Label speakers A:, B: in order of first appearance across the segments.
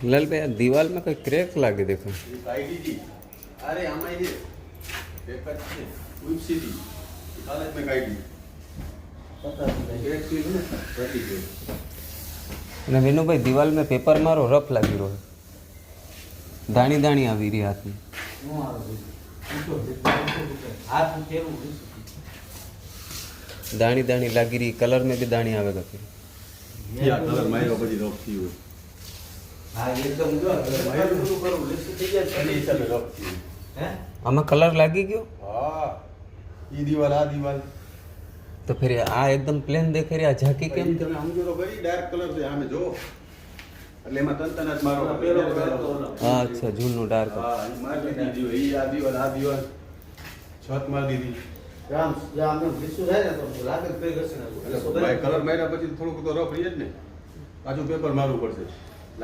A: लाल भाई दीवार में कोई क्रैक लागे देखो।
B: अरे हमारे ये पेपर से उप सीधी हालत में काटी पता नहीं एक चीज ना पड़ी है
A: અને વિનુભાઈ દિવાલ में પેપર મારો રફ લાગી રહ્યો દાણી દાણી આવી રહી હાથમાં दाणी दाणी लागी रही कलर में भी दाणी आवेगा फिर
B: क्या कलर मारो बड़ी रफ थी वो हां एकदम जो मारो तो करो लिस्ट થઈ ગયા છે એ ચાલે રફ थी हैं
A: આમાં કલર લાગી ગયો
B: हां ई दीवाल आ दीवाल
A: तो फिर आ एकदम प्लेन देखे रे आ झाकी केम
B: તમે સમજો તો ખરી ડાર્ક કલર છે આમે જો એટલે એમાં તંતનાત મારો પેલો
A: હા અચ્છા જૂનો ડાર્ક
B: હા મારી દીધી ઈ આ દીવાલ છત માર દીધી રામ રામ વિસુ થાય ને તો લાગે કઈ કરશે ને ભાઈ કલર માર્યા પછી થોડુંક તો રફ રહી જ ને પાછું પેપર મારવું પડશે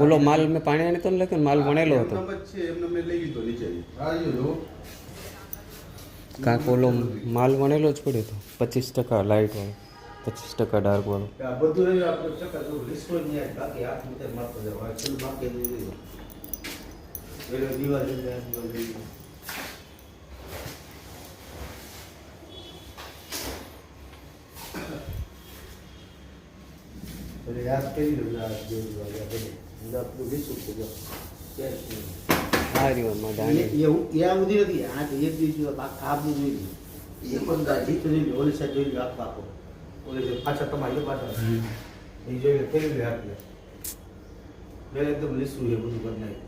A: ઓલો માલ મેં પાણી આણી તો લેકે માલ વણેલો હતો
B: છે એમને મેં લઈ લીધો નીચે આવ્યો જો
A: કાંક ઓલો માલ વણેલો જ પડ્યો તો 25% લાઇટ વાળો 25% ડાર્ક વાળો
B: આ બધું રહ્યું આપણે ચકા જો લિસ્ટ હોય ને બાકી હાથ મુતે મારતો જવા છેલ્લું બાકી નહીં રહ્યું એટલે દીવાલ લઈ અરે યાદ કરી લો આ જે વાગ્યા બને મુદા આપણું વિસુ તો જો કે
A: આ રહ્યો માં દાણી
B: એવું યા ઉધી નથી આ એક દિવસ આ બધું જોઈ એ પણ ગાડી તો જોઈ ઓલી સાઈડ જોઈ આખો આખો ઓલી પાછા તમારે પાછા એ જોઈ કેવી હાથ લે એકદમ લીસું એ બધું બનાવી